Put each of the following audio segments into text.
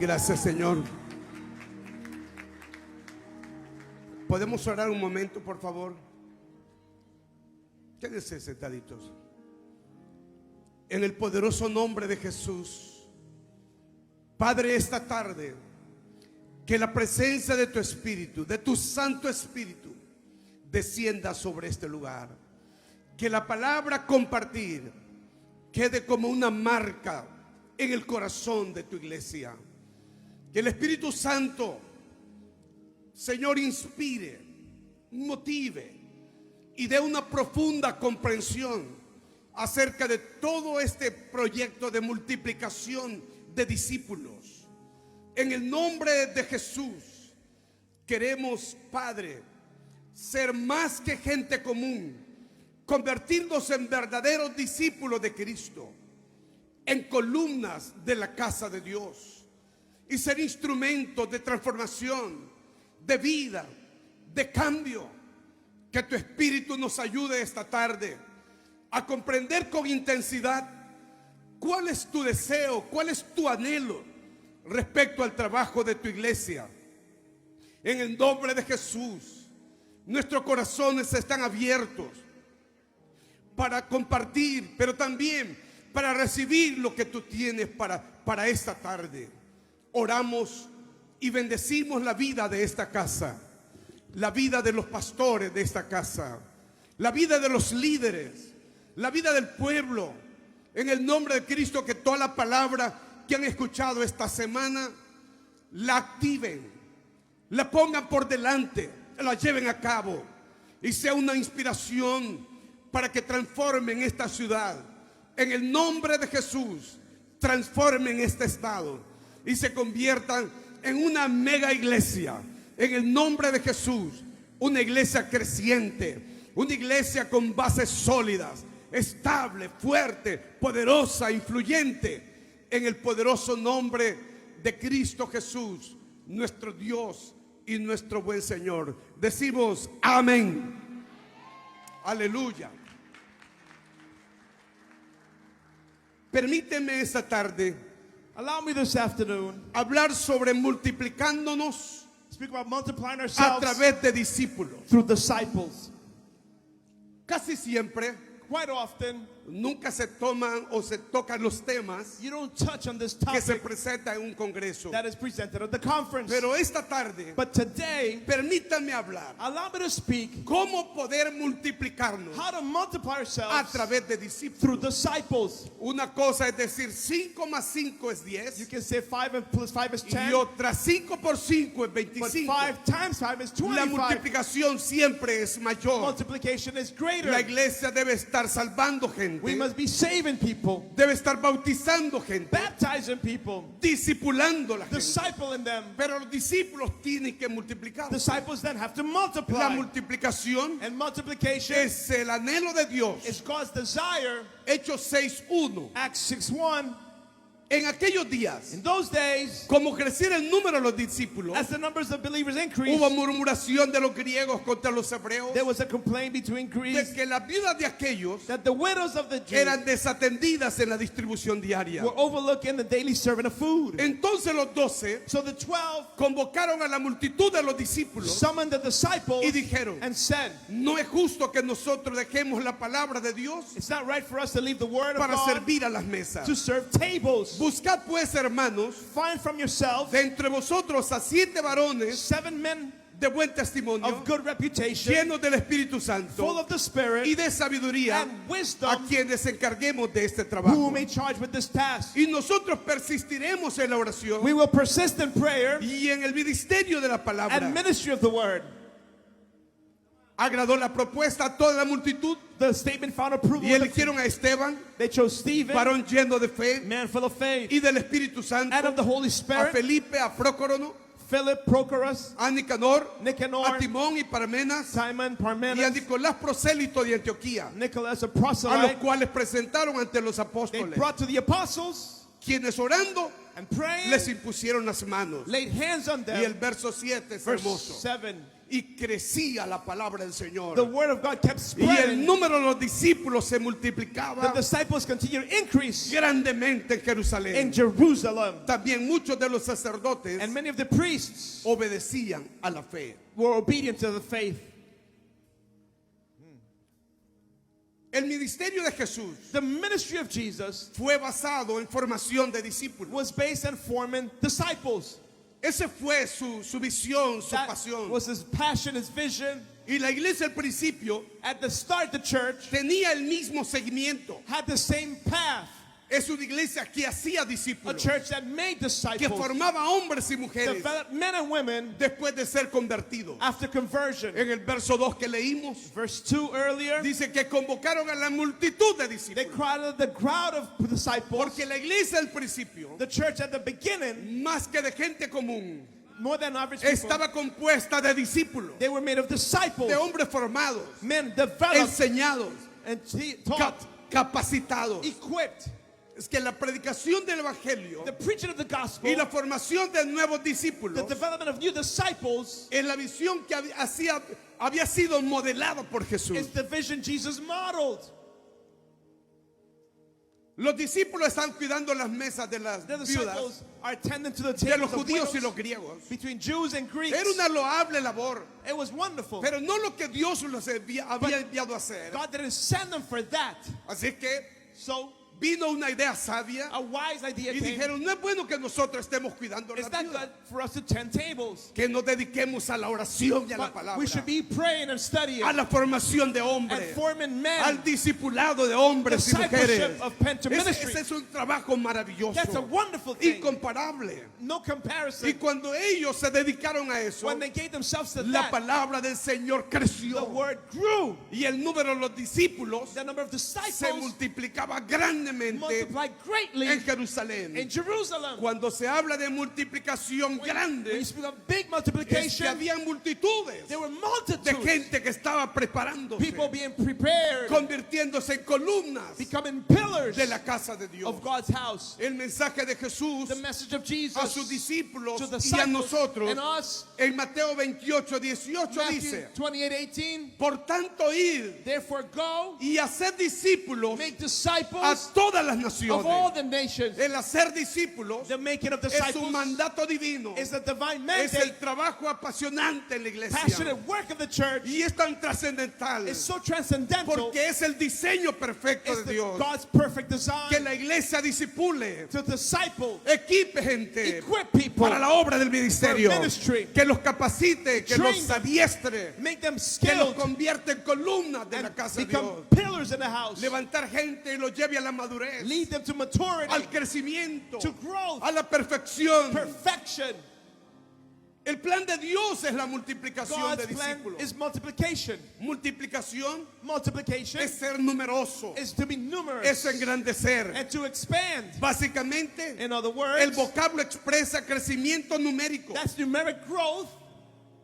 Gracias, Señor. ¿Podemos orar un momento, por favor? Quédense sentaditos. En el poderoso nombre de Jesús, Padre, esta tarde, que la presencia de tu Espíritu, de tu Santo Espíritu, descienda sobre este lugar. Que la palabra compartir quede como una marca en el corazón de tu iglesia. Que el Espíritu Santo, Señor, inspire, motive y dé una profunda comprensión acerca de todo este proyecto de multiplicación de discípulos. En el nombre de Jesús queremos, Padre, ser más que gente común, convertirnos en verdaderos discípulos de Cristo, en columnas de la casa de Dios, y ser instrumentos de transformación, de vida, de cambio. Que tu Espíritu nos ayude esta tarde a comprender con intensidad cuál es tu deseo, cuál es tu anhelo respecto al trabajo de tu iglesia. En el nombre de Jesús, nuestros corazones están abiertos para compartir, pero también para recibir lo que tú tienes para esta tarde. Oramos y bendecimos la vida de esta casa, la vida de los pastores de esta casa, la vida de los líderes, la vida del pueblo. En el nombre de Cristo, que toda la palabra que han escuchado esta semana la activen, la pongan por delante, la lleven a cabo y sea una inspiración para que transformen esta ciudad. En el nombre de Jesús, transformen este estado y se conviertan en una mega iglesia. En el nombre de Jesús, una iglesia creciente, una iglesia con bases sólidas, estable, fuerte, poderosa, influyente. En el poderoso nombre de Cristo Jesús, nuestro Dios y nuestro buen Señor. Decimos amén. Aleluya. Permíteme esta tarde, allow me this afternoon, hablar sobre multiplicándonos speak about multiplying a ourselves través de discípulos. through disciples. Casi siempre, Quite often, nunca se toman o se tocan los temas you don't touch on this que se topic presentan en un congreso. that is presented at the conference. Pero esta tarde, But today, permítanme hablar allow me to speak cómo poder multiplicarnos how to multiply a ourselves través de through discípulos. disciples. Una cosa es decir 5 más 5 es You 10 can say 5 and plus 5 is 10, y otra 5 por 5 es but 25. 5 times 5 is La 25. multiplicación siempre es mayor. Multiplication is greater. La iglesia debe estar salvando gente, We must be saving people, debe estar bautizando gente, baptizing people, discipulando a la gente. discipling them. Pero los discípulos tienen que multiplicar. Disciples then have to La multiply. multiplicación And multiplication es el anhelo de Dios. is God's desire. Hechos 6:1. Acts 6:1. En aquellos días, In those days, como creciera el número de los discípulos, as the numbers of believers increased, hubo murmuración de los griegos contra los hebreos, there was a complaint between de Greeks que las viudas de aquellos that the widows of the Jews eran desatendidas en la distribución diaria. were overlooking the daily serving of food. Entonces los 12 So the 12 convocaron a la multitud de los discípulos summoned the disciples y dijeron: and said, no es justo que nosotros dejemos la palabra de Dios it's not right for us to leave the word of para God servir a las mesas. to serve tables. Buscad pues, hermanos, Find from yourselves de entre vosotros a 7 varones 7 men de buen testimonio, of good reputation, llenos del Espíritu full Santo of the Spirit, y de sabiduría, and a wisdom, quienes encarguemos de este who trabajo. may charge with this task. Y nosotros persistiremos en la oración We will persist in prayer y en el ministerio de la palabra. and ministry of the word. Agradó la propuesta a toda la multitud The statement found approval. y eligieron a Esteban, They chose Stephen, varón lleno de fe man full of faith, y del Espíritu Santo, and of the Holy a Spirit, Felipe, a Prócoro, Philip, Prochorus, a Nicanor, Nicanor, a Timón y Parmenas Simon, y a Parmenas, Nicolás prosélito de Antioquía, Nicholas, a a los proselyte. cuales presentaron ante los They apóstoles, brought to the apostles quienes orando and praying, les impusieron las manos. laid hands on Y el them. verso 7 es Verse hermoso. 7. y crecía la palabra del Señor. the word of God kept Y el spreading. número de los discípulos se The multiplicaba disciples continued to increase grandemente en in Jerusalén. Jerusalem. También muchos de los sacerdotes And many of the priests obedecían a la fe. were obedient to the faith. El ministerio de Jesús The ministry of Jesus fue basado en formación de discípulos. was based on forming disciples. Ese fue su visión, su That pasión. was his passion, his vision. Y la iglesia al principio At the start, the church tenía el mismo seguimiento. had the same path. Es una iglesia que hacía A discípulos, church that made que disciples, formaba hombres y mujeres developed men and women después de ser convertidos. after conversion. En el verso 2 que leímos, Verse 2 earlier, dice que convocaron a la multitud de they discípulos. cried out the crowd of disciples. Porque la iglesia al principio, The church at the beginning, más que de gente común, more than average people, estaba compuesta de discípulos, they were made of disciples, de hombres formados, men developed enseñados, and taught, capacitados. equipped. Es que la predicación del evangelio The preaching of the gospel, y la formación de nuevos the discípulos development of new disciples, es la visión que había sido modelada por Jesús. is the vision Jesus modeled. Los discípulos están cuidando las mesas de las The viudas, disciples are attending to the de tables los of judíos y widows los griegos. between Jews and Greeks. Era una loable labor, It was wonderful. pero no lo que Dios los había enviado a hacer. God didn't send them for that. Así que So vino una idea sabia a wise idea y came. dijeron, no es bueno que nosotros estemos cuidando It's las not viudas, good for us to tend tables, que nos dediquemos a la oración y a la but palabra, we should be praying and studying a la formación de and hombres, forming men. al discipulado de hombres y Discipleship mujeres. of Penta ministry. Ese es un trabajo maravilloso, That's a wonderful thing. incomparable. No comparison. Y cuando ellos se dedicaron a eso, When they gave themselves to la that, palabra del Señor the creció word grew. y el número de los discípulos The number of se disciples multiplicaba grandemente multiplied greatly en Jerusalén. in Jerusalem. Cuando se habla de multiplicación When grande, you speak of big es que multiplication, habían multitudes there were de multitudes. gente que estaba preparándose, People being prepared, convirtiéndose en columnas becoming pillars de la casa de Dios. of God's house. El mensaje de Jesús The message of a Jesus sus discípulos to the y a disciples nosotros and us. en Mateo 28, 18 Matthew dice, 28:18. por tanto id Therefore go, y hacer discípulos make a disciples todas las of all naciones. the nations. El hacer discípulos The making of es un disciples mandato divino, is a divine es el mandate. trabajo apasionante en la iglesia Passionate work of the church y es tan trascendental is so transcendental. porque es el diseño perfecto It's de Dios God's perfect que design la iglesia disipule, to disciple, equipe gente equip people, para la obra del ministerio, for ministry, que los capacite, que train los them, adiestre, make them que los skilled, convierte en columnas de la and casa de become Dios. pillars in the house. Levantar gente y los lleve a la madurez, Lead them to maturity, al crecimiento, to growth, a la perfección. perfection. El plan de Dios es la multiplicación de God's plan discípulos. is multiplication. Multiplicación Multiplication es ser numeroso, is to be numerous es engrandecer. and to expand. Básicamente, In other el words, vocablo expresa crecimiento numérico. that's numeric growth.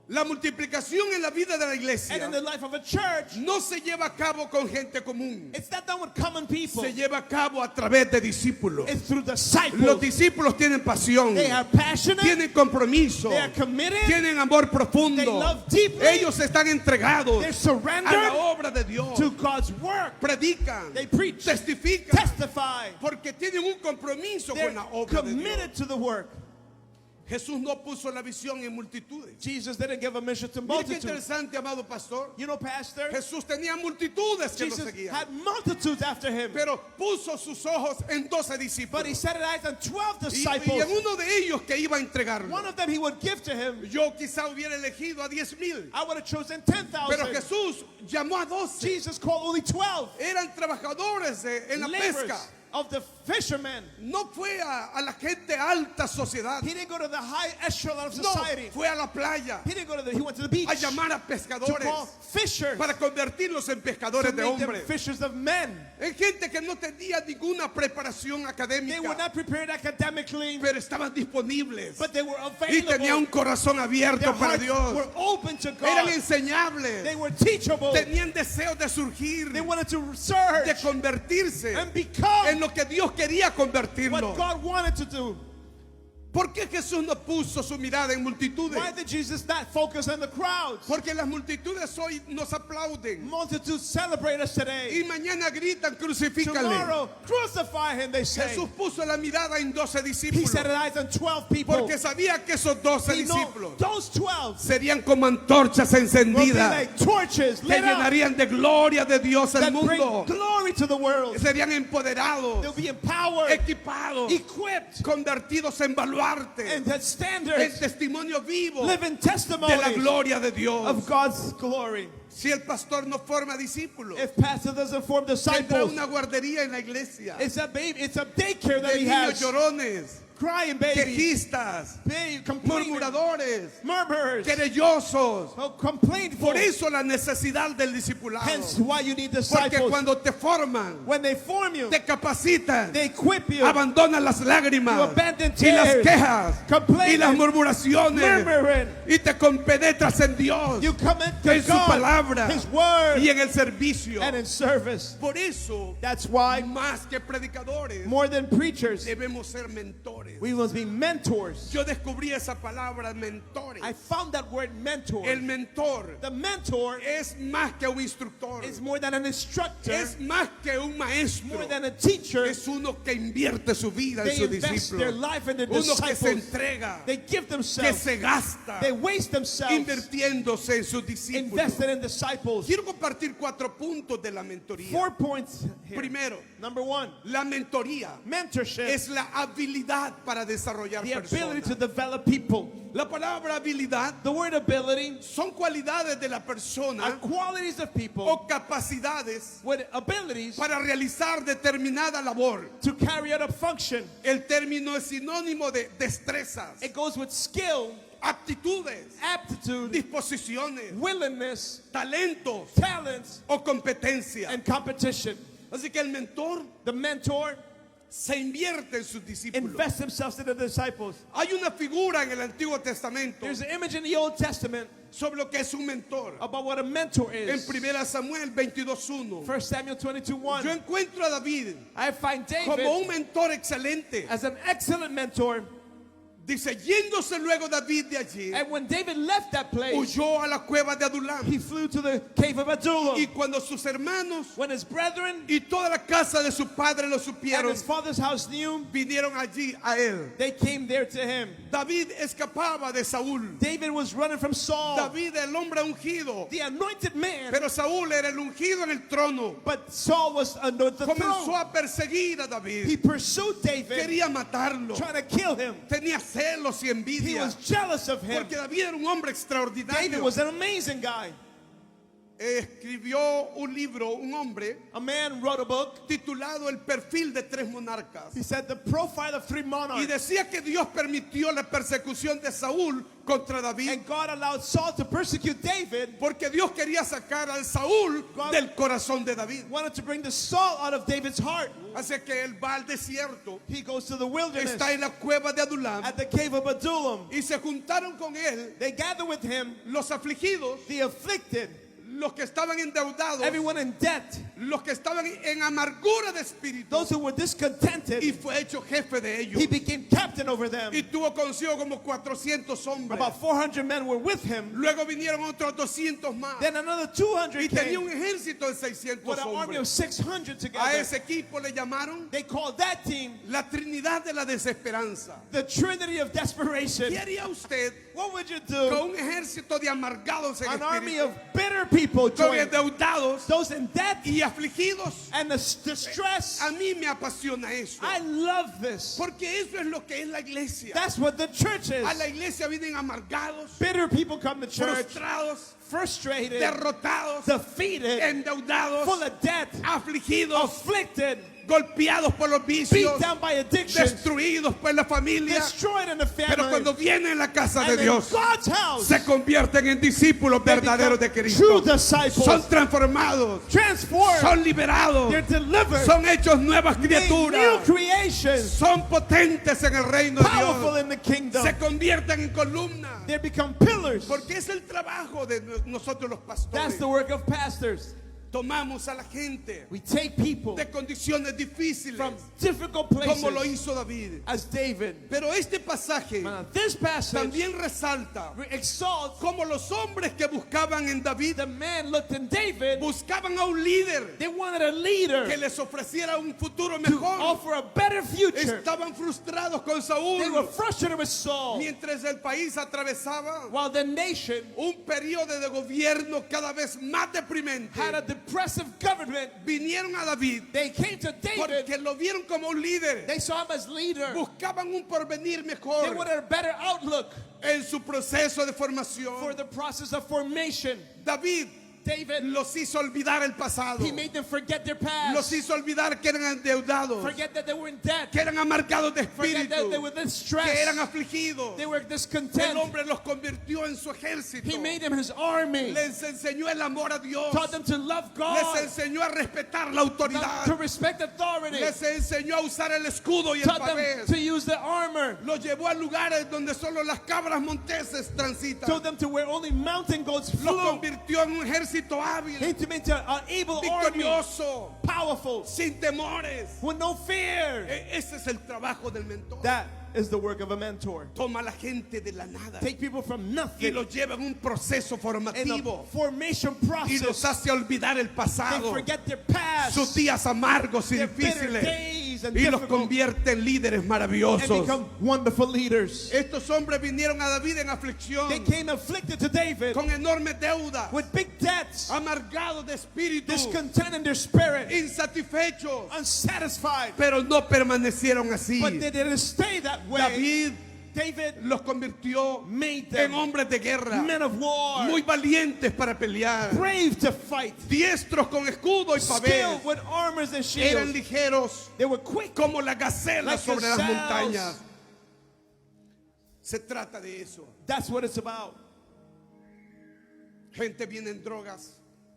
La multiplicación en la vida de la And iglesia in the life of a church, no se lleva a cabo con gente común, it's not done with common people. se lleva a cabo a través de discípulos. It's through Los disciples. discípulos tienen pasión, They are passionate. tienen compromiso, They are committed. tienen amor profundo. They love deeply. Ellos están entregados They're a la surrendered obra de Dios. to God's work. Predican, They preach, testifican, testify. porque tienen un compromiso They're con la obra de Dios. committed to the work. Jesús no puso la visión en multitudes. Jesus didn't give a mission to Mire qué multitudes. interesante, amado pastor. You know, Pastor, Jesús tenía multitudes que lo Jesus seguían, had multitudes after him. pero puso sus ojos en 12 But he discípulos. set his eyes on 12 Y disciples. en uno de ellos que iba a entregarlo. One of them he would give to him. Yo quizá hubiera elegido a 10,000, I would have chosen pero 10,000. Jesús llamó a 12. Jesus called only 12. Eran trabajadores en la Laborers pesca. of the fishermen. No fue a la gente alta sociedad. He didn't go to the high echelon of No, society. fue a la playa He didn't go to the, he went to the beach a llamar a to pescadores call fishers, para convertirlos en to pescadores de make them hombres. fishers of men. En gente que no tenía ninguna preparación They were académica, not prepared academically, pero estaban disponibles but they were y tenían un available. corazón Their abierto para hearts Dios. were open to Eran God. enseñables, They were teachable. tenían deseos de surgir, They wanted to de research convertirse and become en lo que Dios quería what convertirlo. God wanted to do. ¿Por qué Jesús no puso su mirada en multitudes? Why did Jesus not focus on the crowds? Porque las multitudes hoy nos aplauden Multitudes celebrate us today. y mañana gritan, crucifícale. Tomorrow, crucify him, they say. Jesús puso la mirada en 12 He discípulos set his eyes on 12 people. porque sabía que esos 12 He know discípulos those 12 serían como antorchas will be encendidas like torches que lit up llenarían de gloria de Dios el that bring mundo. glory to the world. Serían empoderados, They'll be empowered, equipados, equipped, convertidos en baluarte, and that en standards testimonio vivo living de la testimony gloria de Dios. of God's glory. Si el pastor no forma discípulos, If pastor doesn't form tendrá disciples, una guardería en la iglesia it's a baby, it's a daycare that de he niños has. llorones, Crying babies, quejistas, complainers, murmuradores, murmurers, querellosos. complainful. Por eso la necesidad del discipulado. Hence why you need Porque disciples. cuando te forman, When they form you, te capacitan, they equip you, abandonan las lágrimas you abandon y las tears, quejas y complaining, las murmuraciones murmuring. y te compenetras en Dios, You come into en su God, palabra His word, y en el servicio. and in service. Por eso, That's why, más que predicadores, more than preachers, debemos ser mentores. we must be mentors. Yo descubrí esa palabra mentores. I found that word mentor. El mentor The mentor es más que un instructor, is more than an instructor, es más que un maestro, more than a teacher. es uno que invierte su vida en They su invest their discípulo, life in their uno que se disciples. entrega, They give que themselves. se gasta They waste themselves invirtiéndose en sus discípulos. invested in disciples. Quiero compartir 4 puntos de la mentoría. 4 points here. Primero, Number 1, la mentoría mentorship, es la habilidad para desarrollar the ability to personas. develop people. La palabra habilidad The word ability son cualidades de la are persona qualities of people o capacidades with abilities para realizar determinada labor. to carry out a function. El término es sinónimo de destrezas, It goes with skill, aptitudes, aptitude, disposiciones, willingness, talentos talents, o competencia. and competition. Así que el mentor The mentor se invierte en sus discípulos. invests himself in the disciples. Hay una figura en el Antiguo Testamento There's an image in the Old Testament sobre lo que es un mentor. about what a mentor En is. 1 Samuel 22:1, 1 Samuel 22:1. yo encuentro a David I find como David un mentor excelente. as an excellent mentor. Dice, yéndose luego David de allí, And when David left that place, huyó a la cueva de Adulam. he flew to the cave of Adullam. Y cuando sus hermanos When his brethren y toda la casa de su padre lo and supieron, his father's house knew, vinieron allí a él. they came there to him. David escapaba de Saúl. David was running from Saul, David, el hombre ungido. the anointed man, Pero Saúl era el ungido en el trono. but Saul was under the Comenzó throne. a perseguir a He David. pursued David, Quería matarlo. trying to kill him. Tenía celos y He envidia. was jealous of him. Porque David era un hombre David extraordinario. was an amazing guy. Escribió un libro, un hombre, A man wrote a book. titulado El perfil de 3 monarcas. He said the profile of 3 Y monarchs. decía que Dios permitió la persecución de Saúl contra David. And God allowed Saul to persecute David, Porque Dios quería sacar al Saúl God- del corazón de David. wanted to bring the Saul out of David's heart. Así que él va al desierto, He goes to the wilderness está en la cueva de Adulam at the cave of Adullam. y se juntaron con él They gather with him los afligidos, the afflicted, los que estaban endeudados, everyone in debt, los que estaban en amargura de espíritu, those who were y discontented. fue hecho jefe de ellos. He became captain over them. Y tuvo consigo como 400 hombres. About 400 men were with him. Luego vinieron otros 200 más. Then another 200 Y tenía came un ejército de 600 with an army of hombres. 600 A together. ese equipo le llamaron They called that team la Trinidad de la Desesperanza. the Trinity of Desperation. ¿Qué haría usted What would you con do? un ejército de amargados en An army espíritu, of bitter people con joined, endeudados those in debt y afligidos? and the distress. A mí me apasiona eso. I love this. Porque eso es lo que es la iglesia. That's what the church A is. la iglesia vienen amargados, Bitter people come to church, frustrados, frustrated, derrotados, defeated, endeudados, full of debt, afligidos, afflicted, golpeados por los beat vicios, down by addiction, destruidos por la familia. destroyed in the Pero family. cuando vienen a la casa de And in Dios, God's house, se convierten en discípulos they verdaderos de become Cristo. true disciples, Son transformados, transformed, son liberados, they're delivered, son hechos nuevas made new criaturas, creations, son potentes en el reino de powerful Dios, in the kingdom. se convierten en columnas. They become pillars. Porque es el trabajo de nosotros los That's pastores. the work of pastors. Tomamos a la gente We take people de condiciones difíciles, from difficult como lo places hizo David. as David. Pero este pasaje Now, this passage también resalta exalts como los hombres que buscaban en David the man looked in David. buscaban a un líder They wanted a leader que les ofreciera un futuro to mejor. offer a better future. Estaban frustrados con They were Saúl frustrated with Saul mientras el país atravesaba while the nation un periodo de gobierno cada vez más deprimente. had a depressive government. Vinieron a David They came to David. porque lo vieron como un líder. They saw him as leader. Buscaban un porvenir They mejor wanted a better outlook en su proceso de for formación. the process of formation. David David, los hizo olvidar el pasado. he made them forget their Los past. hizo olvidar que eran endeudados, Forget that they were in debt. que eran amargados de Forget that they were espíritu, in que distress. eran afligidos. They were El discontent. hombre los convirtió en su ejército. He made them his army. Les enseñó el amor a Dios. Taught them to love Les God. enseñó a respetar la To autoridad. respect authority. Les enseñó a usar el escudo y el Taught them pavés. to use the armor. Los llevó a lugares donde solo las cabras monteses transitan. Told them to where only mountain goats Los flew. convirtió en un ejército hábil, He to make an able army. victorioso, Powerful. sin temores. With no fear. Ese es el trabajo del mentor. That is the work of a mentor. Toma a la gente de la nada Take people from y nothing los lleva en un proceso in a formativo formation y los process. hace olvidar el They pasado, forget their past. sus días amargos y Their bitter difíciles, days and y los difficult, convierte en líderes and maravillosos. become wonderful leaders. Estos hombres vinieron a David en aflicción, They came afflicted to David con enorme deuda, with big debts, amargados de espíritu, discontent in their spirit, insatisfechos, unsatisfied. pero no permanecieron así. But they didn't stay that way. David David los convirtió made en them hombres de guerra, men of war, muy valientes para pelear, brave to fight, diestros con escudo y pavés, skilled with armors and eran shields. ligeros They were quick. como las gacelas Like sobre las gazelles. montañas. Se trata de eso. That's what it's about. Gente viene en drogas,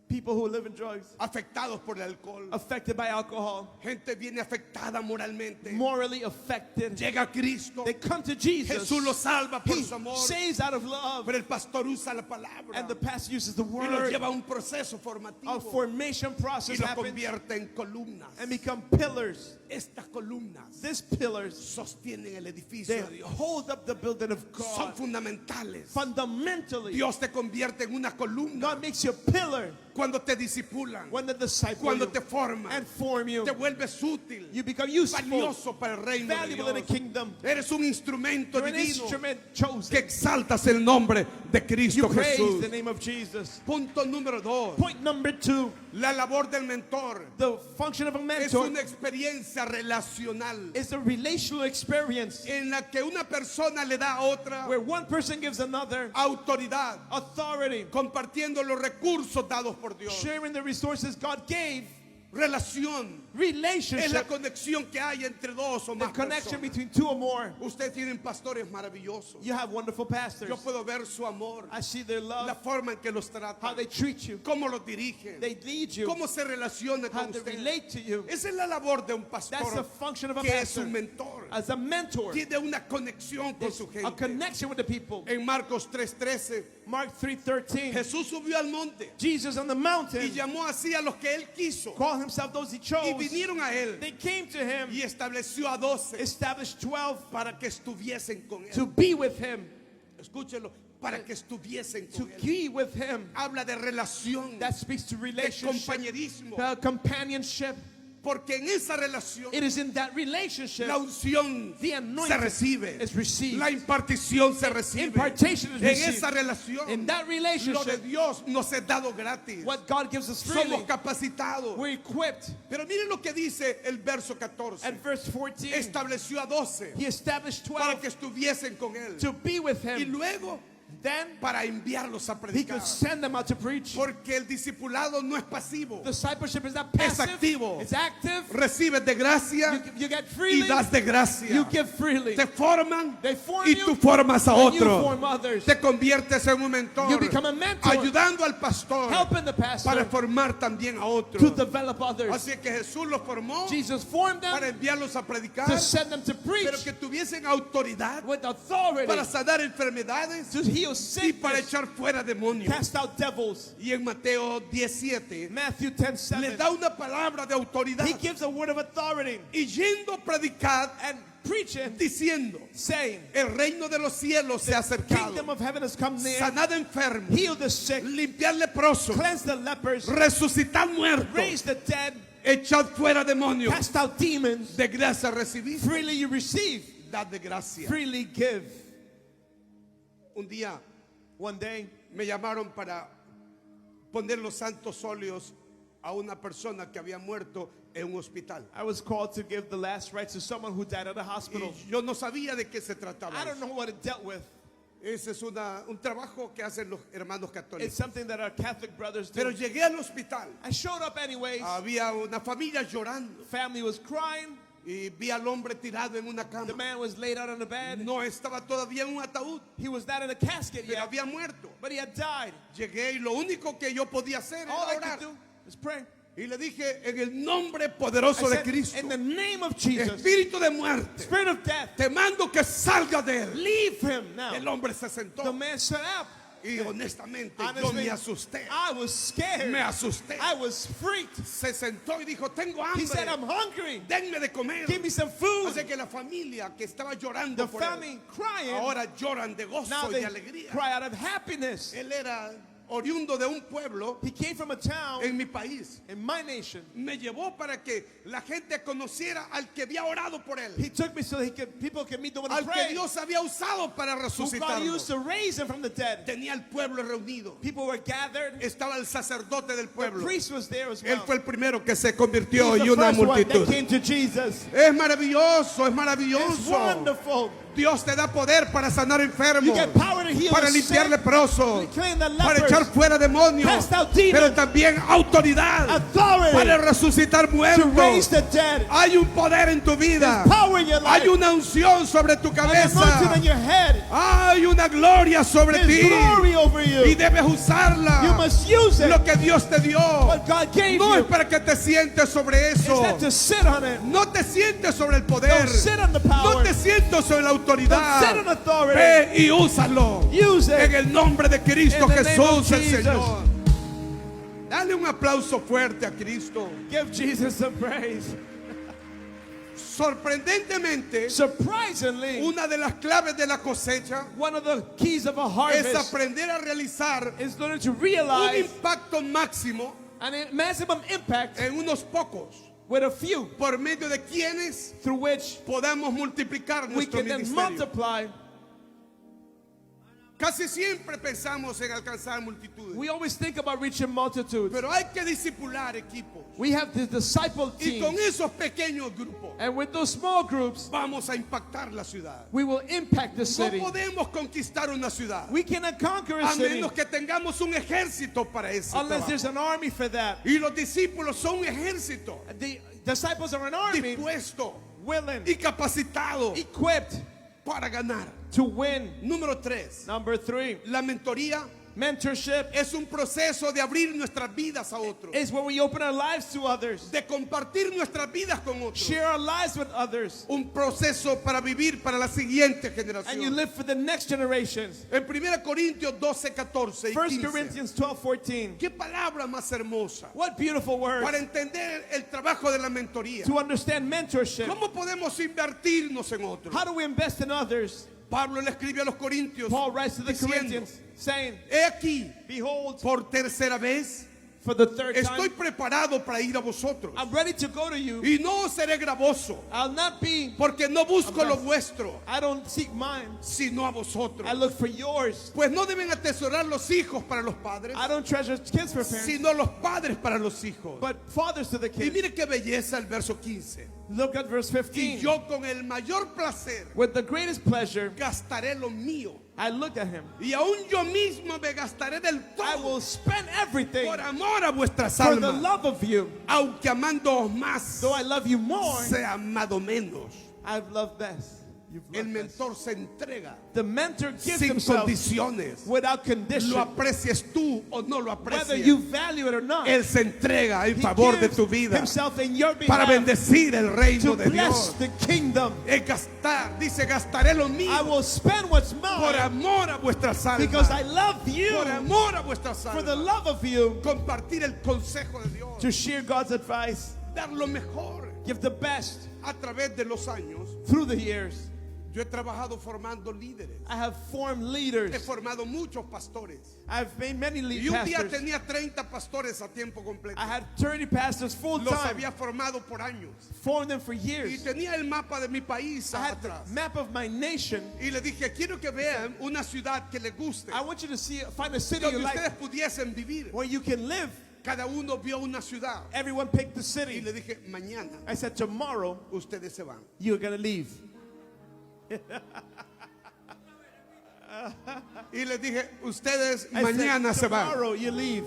People who live in drugs, afectados por el alcohol. affected by alcohol, Gente viene afectada moralmente. morally affected. Llega a Cristo. They come to Jesus. Jesús los salva por He su amor. saves out of love. Pero el pastor usa la palabra And the pastor uses the y los word. lleva a un proceso A formativo formation y process los happens convierte en columnas. and become pillars. Estas columnas These pillars, sostienen el edificio they de Dios. hold up the building of Son God. fundamentales. Fundamentally, Dios te convierte en una columna God makes you a pillar cuando te disipulan, when the disciple cuando you te forman, and form you. te vuelves útil, You become useful, valioso para el reino de valuable in the Dios. kingdom. Eres un instrumento You're an divino instrument que chosen. exaltas el nombre de You Cristo praise Jesús. the name of Jesus. Punto número 2. Point number 2, La labor del mentor the function of a es mentor una experiencia relacional is a relational experience en la que una persona le da a otra where one person gives another autoridad, authority, compartiendo los recursos dados por Dios. sharing the resources God gave. Relación es la Relationship, conexión que hay entre dos o the más connection personas. between two or more. Ustedes tienen pastores maravillosos. You have wonderful pastors. Yo puedo ver su amor, I see their la love, forma en que los how tratan, they treat you, cómo los dirigen, they lead you, cómo se relaciona how con they usted. relate to you. Esa es la labor de un That's the pastor function of a que es pastor. un mentor. As a mentor, Tiene una conexión con there's su a gente. connection with the people. En Marcos 3:13, Mark 3:13, Jesús subió al monte Jesus on the y mountain llamó así a los que él quiso. called himself those he Y chose. vinieron a él They came to him, y estableció a 12 established 12 para que estuviesen con to él. be with him, Escúchelo, para que estuviesen to con él. be with him. Habla de relación, That speaks to de relationship, compañerismo, companionship. porque en esa relación It is in that relationship la unción the se anointing recibe, is received. la impartición se recibe. Impartation is En received. esa relación, In that lo de relationship, Dios nos es dado gratis. what God gives us freely, Somos capacitados. we're equipped. Pero miren lo que dice el verso 14. At verse 14, Estableció a 12 he established para 12 que estuviesen con él. to be with Y him. luego Then para enviarlos a he predicar. could send them out to preach. Porque el discipulado no es pasivo. Discipleship is not Es passive, activo. it's active. Recibes de gracia You get y freely, das de gracia. you give freely. Te forman They form y you, tú formas a and you otro. form others. Te conviertes en un mentor. You become a mentor, ayudando al pastor helping the para pastor formar también a to otros. develop others. Así que Jesús los formó Jesus formed para them enviarlos a predicar, to send them to pero preach que tuviesen autoridad with authority para sanar enfermedades, to heal heals y para sickness, echar fuera demonios. cast out devils. Y en Mateo 17 Matthew les 10:7. da una palabra de autoridad. He gives a word of authority Y yendo a predicar, and preaching, diciendo, saying, el reino de los cielos se ha acercado. kingdom of heaven has come near. Sanad enfermos, Heal the sick, limpiar leprosos, cleanse the lepers, resucitar muertos, raise the dead, echar fuera demonios. cast out demons. De gracia recibir, Freely you receive, dad de gracia. freely give. Un día One day, me llamaron para poner los santos óleos a una persona que había muerto en un hospital. I was called to give the last rites to someone who died at a hospital. Y yo no sabía de qué se trataba. I don't eso. know what it dealt with. Ese es un trabajo que hacen los hermanos It's católicos. something that our Catholic brothers do. Pero llegué al hospital. I showed up anyways. Había una familia llorando Family was crying. y vi al hombre tirado en una cama. The man was laid out on the bed. No estaba todavía en un ataúd, He was not in a casket pero yet, había muerto. but he had died. Llegué y lo único que yo podía hacer All I era could orar. do is pray. Y le dije, en el nombre I poderoso de said, Cristo, in the name of Jesus, espíritu de muerte, spirit of death, te mando que salga de él. leave him now. El hombre se sentó The man stood up. y honestamente yo Honestly, me asusté. I was scared. Me asusté. I was freaked. Se sentó y dijo, tengo He said, I'm hambre. hungry. Denme de comer. Give me some food. Así que la familia que estaba llorando The por él, family crying. ahora lloran de gozo Now y they de alegría. cry out of happiness. Él era oriundo de un pueblo He came from a town en mi país. in my nation. Me llevó para que la gente conociera al que había orado por él, He took me so people could meet the one who al que prayed. Dios había usado para Who God resucitarlo. used to raise him from the dead. Tenía el pueblo reunido. People were gathered. Estaba el sacerdote del The pueblo. priest was there as Él well. fue el primero que se convirtió He's y the una first one multitud. that came to Jesus. Es maravilloso, es It's maravilloso. wonderful. Dios te da poder para sanar enfermos, You get power to heal para the limpiar sick, leprosos, to clean the para lepers, echar fuera demonios, cast out demons, pero también autoridad authority para resucitar to raise muertos. the dead. Hay un poder en tu vida. There's power in your life. Hay una unción sobre tu An anointing cabeza. in your head. Hay una gloria sobre There's ti. glory over Y you. debes You usarla. must use it. Lo que Dios te dio. What God gave No you es para que te sientes sobre is eso. not to sit on it. No te sientes sobre el poder. Don't sit on the power. No te sientes sobre la autoridad. Don't sit on authority. Ve y úsalo. Use it. En el nombre de Cristo In the name of Jesús el Jesus. Señor. Dale un aplauso fuerte a Cristo. Give Jesus some praise. Sorprendentemente, Surprisingly, una de las claves de la cosecha one of the keys of a es harvest aprender a realizar is learning to un realize impacto máximo an maximum impact en unos pocos, with a few, por medio de quienes through which podamos multiplicar we nuestro can then ministerio. multiply. Casi siempre pensamos en alcanzar multitudes, We always think about reaching multitudes. pero hay que discipular equipos. We have the disciple Y con teams, esos pequeños grupos and with those small groups, vamos a impactar la ciudad. we will impact the No city. podemos conquistar una ciudad We cannot conquer a a city menos que tengamos un ejército para eso. unless there's an army for that. Y los discípulos son un ejército The disciples are an army, dispuesto willing, y capacitado equipped para ganar. to win. Número 3, Number 3, la mentoría mentorship es un proceso de abrir nuestras vidas a otros, is where we open our lives to others, de compartir nuestras vidas con otros. share our lives with others, Un proceso para vivir para la siguiente and you generación. live for the next generations. En 1 Corintios 12, 14 y 1 15. Corinthians 12:14. Qué palabra más hermosa What beautiful para words entender el trabajo de la mentoría. to understand mentorship. ¿Cómo podemos invertirnos en otros? How do we invest in others? Pablo le escribe a los Corintios Paul writes to the diciendo, Corinthians saying, he aquí, behold, por tercera vez, for the third estoy time, preparado para ir a vosotros. I'm ready to go to you. Y no seré gravoso, I'll not be, porque no busco lo Abrazo. vuestro, I don't seek mine. sino a vosotros. I look for yours. Pues no deben atesorar los hijos para los padres, I don't treasure kids for parents, sino los padres para los hijos. but fathers to the Y kids. mire qué belleza el verso 15. Look at verse Y 15. yo con el mayor placer With the greatest pleasure, gastaré lo mío. I looked at him. Y aún yo mismo me gastaré del I todo will spend everything por amor a vuestras for the almas. love of you. Aunque amándoos más, Though I love you more, sea amado menos. I've loved best. You've El loved us. mentor se entrega The mentor gives sin himself condiciones. without condition. Lo aprecies tú o no lo Whether aprecies. you value it or not. Él se entrega en He favor de gives tu vida himself in your para behalf bendecir el reino to de bless Dios. the kingdom. Es gastar, dice, gastaré lo I mío will spend what's por mine amor a vuestras because I almas. love you. Por amor a vuestras For the almas. love of you. Compartir el consejo de Dios. To share God's advice. Dar lo mejor. Give the best A través de los años, through the years. yo he trabajado formando líderes. I have formed He leaders. formado muchos pastores. I've made many lead Y un día pastors. tenía 30 pastores a tiempo completo. I had 30 pastors full Los time. había formado por años. Formed them for Y years. tenía el mapa de mi país I had the atrás. map of my nation. Y le dije, quiero que vean una ciudad que les guste. I want you to find a city Donde you like ustedes pudiesen vivir. where you can live. Cada uno vio una ciudad. Everyone picked the Y city. le dije, mañana I said, tomorrow ustedes se van. you're going to leave. Y les dije, ustedes I mañana se said, van. tomorrow you leave.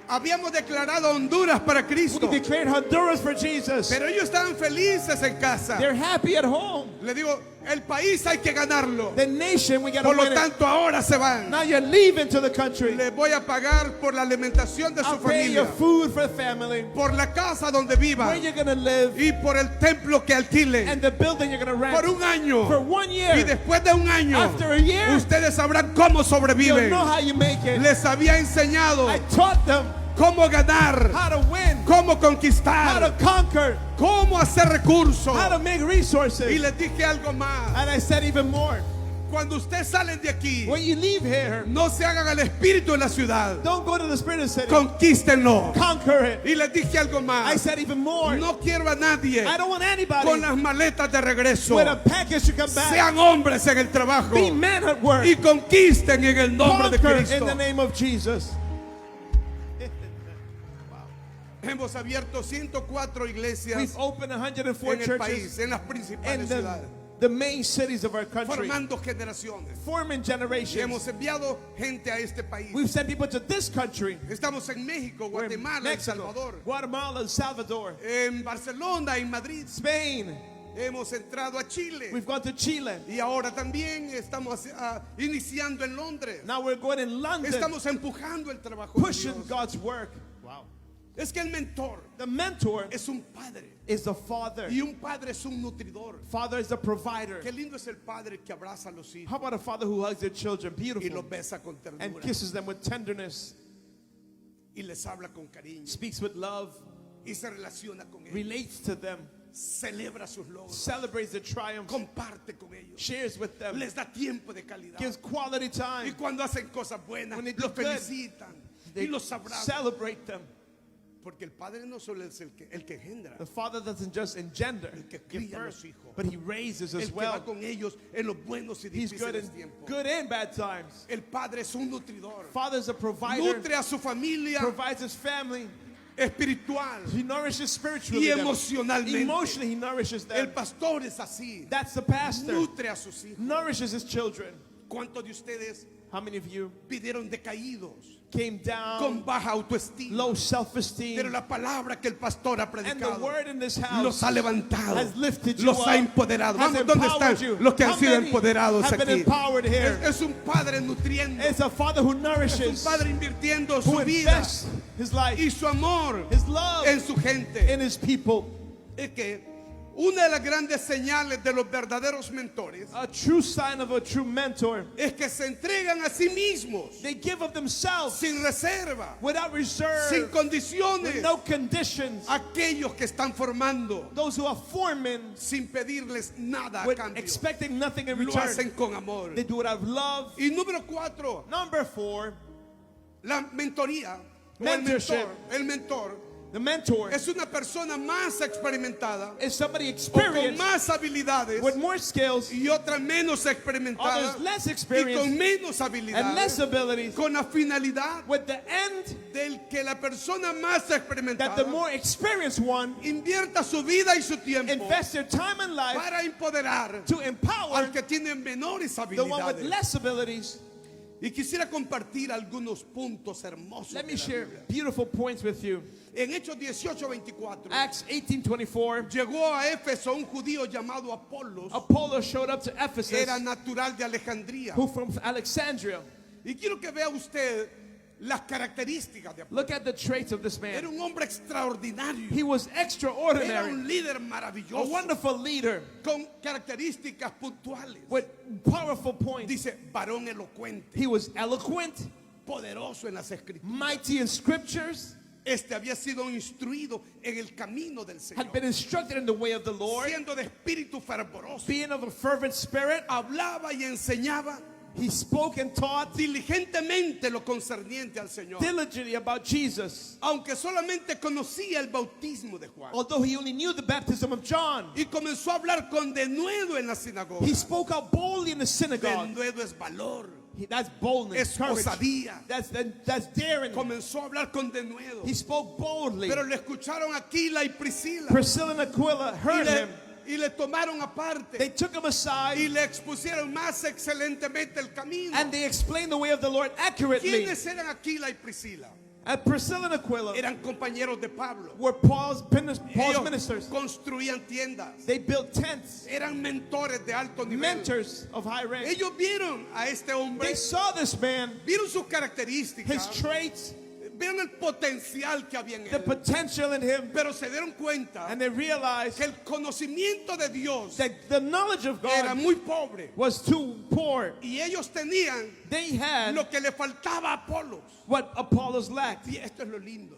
Habíamos declarado Honduras para Cristo. We declared Honduras for Jesus. Pero ellos estaban felices en casa. They're happy at home. Le digo, el país hay que ganarlo. The nation, we got to Por lo win it. tanto, ahora se van. Now you're leaving to the country. Les voy a pagar por la alimentación de su I'll pay familia, your food for the family. por la casa donde Where vivan you're going to live. y por el templo que alquilen And the building you're going to por rent. un año. For 1 year. Y después de un año, After a year, ustedes sabrán cómo you'll sobreviven. know how you make it. Les había enseñado I taught them cómo ganar, how to win, cómo how to conquistar, conquer, cómo hacer recursos. how to make Y resources. les dije algo más. And I said even more. Cuando ustedes salen de aquí, When you leave here, no se hagan al espíritu de la ciudad. don't go to the spirit of the city. Conquístenlo. Conquer it. Y les dije algo I más. said even more. No quiero a nadie I don't want anybody con las maletas de regreso. with a package to come back. Sean hombres en el trabajo Be men at work. y conquisten en el nombre de Conquer Cristo. in the name of Jesus. Hemos abierto 104 iglesias We've opened 104 en el churches país, en las in principales ciudades, the main cities of our country, formando generaciones. forming Y generations. hemos enviado gente a este país. We've sent people to this country. Estamos en México, We're in Guatemala, El Mexico, Salvador, Guatemala, El Salvador, en Barcelona, en Madrid. Spain. Hemos entrado a Chile. We've gone to Chile. Y ahora también estamos iniciando en Londres. Now we're going in London, Estamos empujando el trabajo de pushing Dios. God's work. Wow. Es que el mentor The mentor es un padre is the father. y un padre es un nutridor. Father is the provider. Qué lindo es el padre que abraza a los hijos How about a father who hugs their children, y beautiful, los besa con and ternura kisses them with tenderness, y les habla con cariño speaks with love, y se relaciona con ellos, relates to them, celebra sus logros, celebrates their triumph, comparte con ellos, shares with them, les da tiempo de calidad gives quality y time, cuando hacen cosas buenas When they do los good, felicitan they y los abrazan, celebrate them. porque el padre no solo es el que engendra, The father doesn't just engender, que give cría a los birth, hijos, but he raises el as que va well. con ellos en los buenos y He's good in difíciles tiempos. good and bad times. El padre es un nutridor, Father's a provider, nutre a su familia provides his family, espiritual he nourishes spiritually, y them. emocionalmente. Emotionally he nourishes El them. pastor es así, That's the pastor, nutre a sus hijos. nourishes his children. ¿Cuántos de ustedes How many of you pidieron decaídos, came down, con baja autoestima? low Pero self-esteem, la palabra que el pastor ha and the predicado word in this los house ha levantado, has lifted you los up, ha empoderado. has Vamos, ¿dónde empowered están you? los que han How sido many empoderados have been aquí? empowered here? Es un padre nutriendo, It's a father who es un nourishes, padre invirtiendo who su vida invests his life, y su amor his love en su gente. in his people. Es que una de las grandes señales de los verdaderos mentores A true sign of a true mentor, es que se entregan a sí mismos they give of themselves sin reserva, without reserve, sin condiciones, with no conditions. aquellos que están formando Those who are forming sin pedirles nada a with cambio. expecting nothing in Lo return. hacen con amor. They do it out of love. Y número 4, Number 4, la mentoría o Mentorship. el mentor the mentor es una persona más experimentada is somebody o con experienced más habilidades with more skills, y otra menos experimentada others less y con experienced menos and less habilidades abilities, con la finalidad with the end del que la persona más that experimentada the more experienced one invierta su vida y su tiempo invest their time and life para empoderar to empower al que tiene menores the one with habilidades. less abilities. Y quisiera compartir algunos puntos hermosos. Let de me la share Biblia. beautiful points with you. En Hechos 18:24 Acts 18:24. llegó a Éfeso un judío llamado Apolos. Apollos showed up to Ephesus, Era natural de Alejandría. who from Alexandria. Y quiero que vea usted las características de Apolos. Look at the traits of this Era man. un hombre extraordinario. He was Era extraordinary, un líder a maravilloso wonderful leader con características puntuales. with powerful points. Dice, varón elocuente, He was eloquent, poderoso en las escrituras. mighty in scriptures, Este había sido instruido en el camino del Señor. had been instructed in the way of the Lord, Siendo de espíritu fervoroso. being of a fervent spirit. Hablaba y enseñaba He spoke and taught diligentemente lo concerniente al Señor. diligently about Jesus, Aunque solamente conocía el bautismo de Juan. although he only knew the baptism of John. Y comenzó a hablar con denuedo en la sinagoga. He spoke out boldly in the synagogue. Denuedo es valor, That's boldness, es courage. osadía. That's daring. Comenzó a hablar con denuedo. He spoke boldly. Pero le escucharon Aquila y Priscila. Priscilla and Aquila Y heard him. le tomaron aparte. They took him Y aside le expusieron más excelentemente el camino. and they explained the way of the Lord accurately. ¿Quiénes eran Aquila y Priscila? And Priscilla and Aquila Eran compañeros de Pablo. were Paul's Ellos ministers. construían tiendas. They built tents, Eran mentores de alto nivel. mentors of high rank. Ellos vieron a este hombre, They saw this man, vieron sus his características, traits, vieron el potencial que había en the él. potential in him, Pero se dieron cuenta and they realized que el conocimiento de Dios that the knowledge of era God muy pobre. was too poor. Y ellos tenían They had lo que le faltaba a Apolos. what Apollos lacked. Y esto es lo lindo.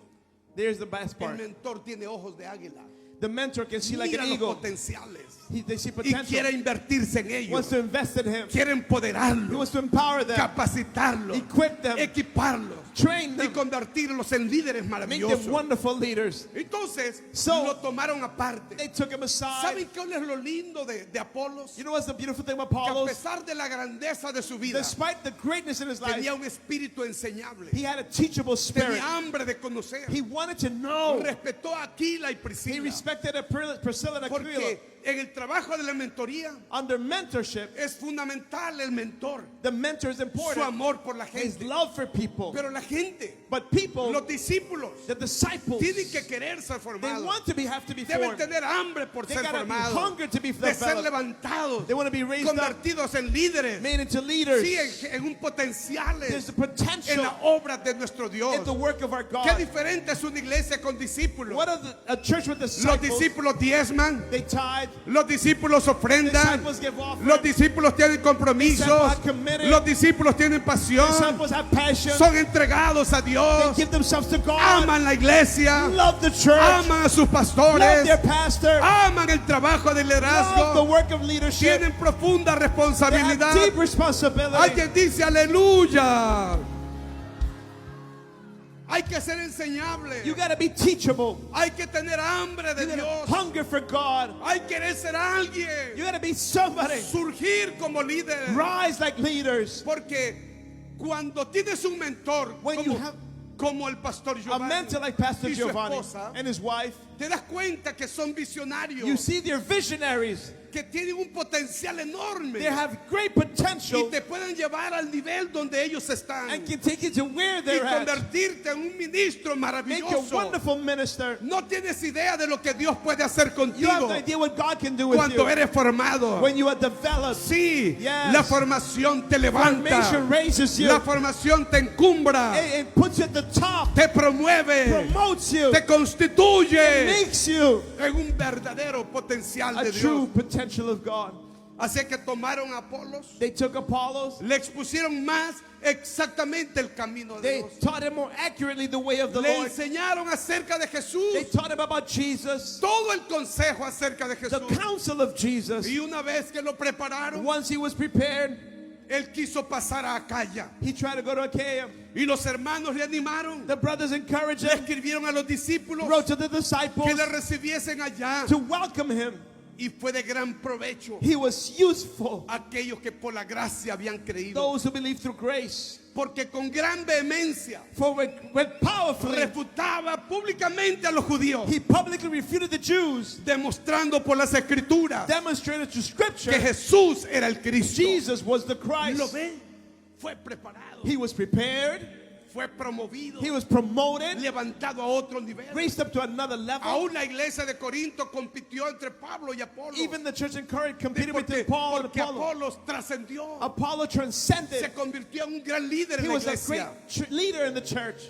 There's the best El part. mentor tiene ojos de águila. The mentor can see like Mira an los eagle. potenciales. They see Y quiere potential. invertirse en He ellos. wants to invest in him. Quiere He empoderarlos, wants to empower them, capacitarlos, equip them, equiparlos train y them, convertirlos en líderes make them maravillosos. wonderful leaders. Entonces So, lo tomaron aparte. They took him aside. ¿Saben qué es lo lindo de Apolos? You know what's the beautiful thing about Que a Apollos? pesar de la grandeza de su vida, Despite the greatness in his life, tenía un espíritu enseñable. he had a teachable spirit. Tenía hambre de conocer. He wanted to know. Respetó a Aquila y He Priscila. respected Priscilla and Aquila. Porque en el trabajo de la mentoría Under mentorship, es fundamental el mentor, the mentor is su important. amor por la His gente. love for people. Pero la gente, But people, los discípulos, the disciples, tienen que querer ser they formados. want to have to be Deben formed. tener hambre por They ser gotta be formados, hungry to be de ser developed. levantados, They want to be raised up, convertidos en líderes. made into leaders. Sí, en un potencial There's the en potential la obra de nuestro Dios. in the work of our Qué God. diferente es una iglesia con discípulos. What are a church with Los disciples? discípulos diezman, They tithe. los discípulos ofrendan, Disciples give offering. los discípulos tienen compromisos, Disciples are committed. los discípulos tienen pasión, Disciples have passion. son entregados a They Dios, give themselves to God. aman la iglesia, Love the church. aman a sus Love pastores, their pastor. aman el trabajo de Love the liderazgo, work of leadership. tienen profunda They have responsabilidad. deep responsibility. Alguien dice aleluya. Hay que ser enseñable. You got to be teachable. Hay que tener hambre de You got to Dios. hunger for God. Hay que querer ser alguien. You got to be somebody. Surgir como líder. Rise like leaders. Porque cuando tienes un mentor When you have como el pastor a Giovanni mentor like Pastor y su Giovanni esposa, and his wife, te das cuenta que son visionarios, you see they're visionaries. que tienen un potencial enorme They have great y potential te pueden llevar al nivel donde ellos están and can take you to where y they're at. convertirte en un ministro Make you a maravilloso. wonderful minister. No tienes idea de lo que Dios puede hacer You have contigo no idea what God can do with cuando you eres formado. when you are developed. Sí, Yes. la formación te levanta, Formation raises you. la formación te encumbra, It puts you at the top, te promueve, promotes you, te constituye makes you en un verdadero potencial a de true Dios. potential of God. Así que tomaron a Apolos, They took Apollos. le expusieron más exactamente el camino de They Dios. taught him more accurately the way of the Le Lord. enseñaron acerca de They Jesús, taught him about Jesus, todo el consejo acerca de the Jesús. counsel of Jesus. Y una vez que lo prepararon, Once he was prepared, él quiso pasar a Acaya. he tried to go to Achaia. Y los hermanos le animaron, The brothers encouraged le him, escribieron a los discípulos wrote to the que disciples le recibiesen allá. to welcome him. Y fue de gran provecho He was useful. a aquellos que por la gracia habían creído. Those who believe through grace. Porque con gran vehemencia For when powerfully refutaba públicamente a los judíos, he publicly refuted the Jews, demostrando por las escrituras demonstrated through que scripture Jesús era el Cristo. Jesus was the ¿Lo Christ. ve? fue preparado, He was prepared. fue promovido, He was promoted. levantado a otro nivel. Raised up to another level. Aún la iglesia de Corinto compitió entre Pablo y Apolo. Even the church in Corinth competed with Porque, Paul and porque Apollo. Apolos trascendió, Apollo se transcended. convirtió en un gran líder He en la was a great iglesia. leader in the church.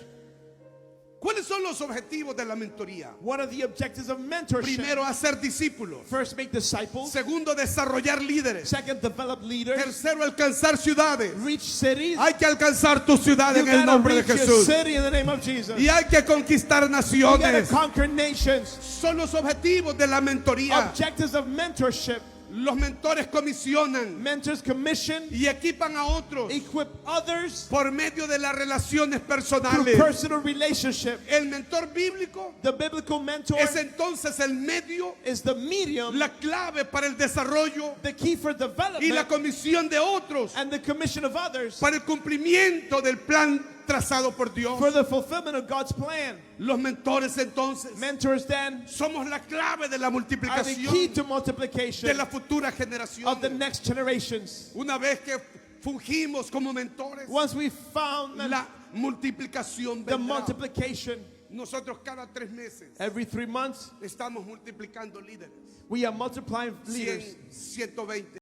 ¿Cuáles son los objetivos de la mentoría? What are the objectives of mentorship? Primero, hacer discípulos. First, make disciples. Segundo, desarrollar líderes. Second, develop leaders. Tercero, alcanzar ciudades. Reach cities. Hay que alcanzar tu ciudad You en el gotta nombre de reach your Jesús. city in the name of Jesus. Y hay que conquistar You gotta naciones. conquer nations. Son los objetivos de la mentoría. Objectives of mentorship. Los mentores comisionan Mentors commission, y equipan a otros equip others por medio de las relaciones through personales. personal relationship. El mentor bíblico The biblical mentor es entonces el medio, is the medium, la clave para el desarrollo the key for y la development, comisión de otros and the commission of others para el cumplimiento del plan trazado por Dios. for the fulfillment of God's plan. Los mentores entonces Mentors then somos la clave de la are the multiplicación key to de multiplication la futura generación. of the next generations. Una vez que fungimos como mentores, Once we found la multiplicación the vendrá. multiplication, Nosotros cada 3 meses every 3 months estamos multiplicando líderes. we are multiplying leaders. 100, 120.